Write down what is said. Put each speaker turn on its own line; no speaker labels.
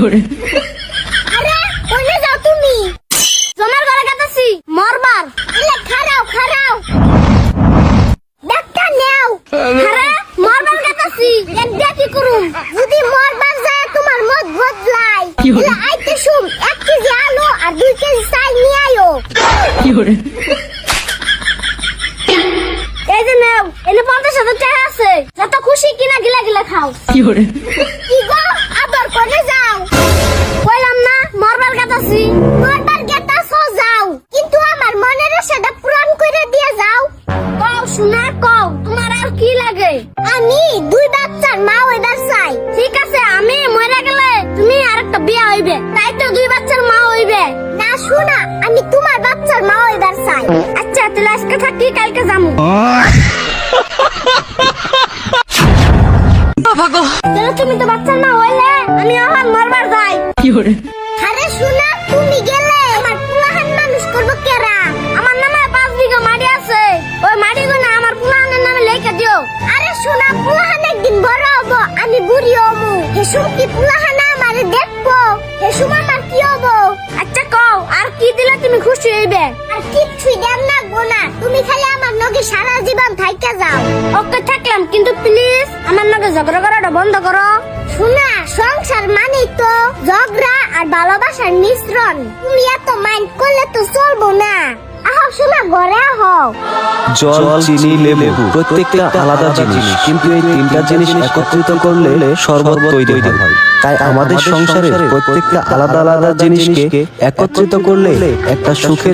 আরে কইলে যাও তুমি জমার গলা কাটাছি মরবার ইলে খারাও খারাও ডাক্তার নেও আরে মরবার কাটাছি একটা কি করুম যদি মরবার যায় তোমার মত বদলাই ইলে আইতে শুম 1 কেজি আলু আর 2 কেজি চাল নিয়ে আইও এই যে নাও এনে 50,000 টাকা আছে যত খুশি কিনা গিলা গিলা খাও কি গো আবার কোনে যাও কইলাম না মরবার কাটাছি মরবার কাটাছো যাও কিন্তু আমার মনের আশাটা পূরণ করে দিয়ে যাও কও শোনা কও তোমার আর কি লাগে আমি 2 বাচ্চার মা হইবার চাই ঠিক আছে আমি মরে গেলে তুমি আরেকটা বিয়ে হইবে তাই তো 2 বাচ্চার মা হইবে না শোনা আমি তোমার বাচ্চার মা হইবার চাই আচ্ছা তাহলে আজকে থাকি কালকে যামু তাহলে তুমি তো বাচ্চার মা হইলে আমি এখন মরবার যাই আরে শোনা তুমি গেলে আমার পুলাহান মানুষ করবো কেরা আমার নামে 5 বিঘা মাটি আছে ওই মাটি গুলো আমার পুলাহানের নামে লিখে দিও আরে শোনা পুলাহান একদিন বড় হবো আমি বুড়ি হবো হেসুম কি পুলাহান আমারে দেখবো হেসুম আমার কি হবো আচ্ছা কও আর কি দিলে তুমি খুশি হইবে আর কিচ্ছুই দেন না গোনা তুমি খালি আমার নগে সারা জীবন থাইকা যাও ওকে থাকলাম কিন্তু প্লিজ আমার নগে ঝগড়া করাটা বন্ধ করো শোনা সংসার মানেই তো ঝগড়া আর ভালোবাসার মিশ্রণ তুমি এত মাইন্ড করলে তো চলবো না আহ শোনা ঘরে আহ
জল, চিনি, লেবু প্রত্যেকটা আলাদা জিনিস, কিন্তু এই তিনটা জিনিস একত্রিত করলে শরবত তৈরি হয়। তাই আমাদের সংসারে প্রত্যেকটা আলাদা আলাদা জিনিসকে একত্রিত করলে একটা সুখের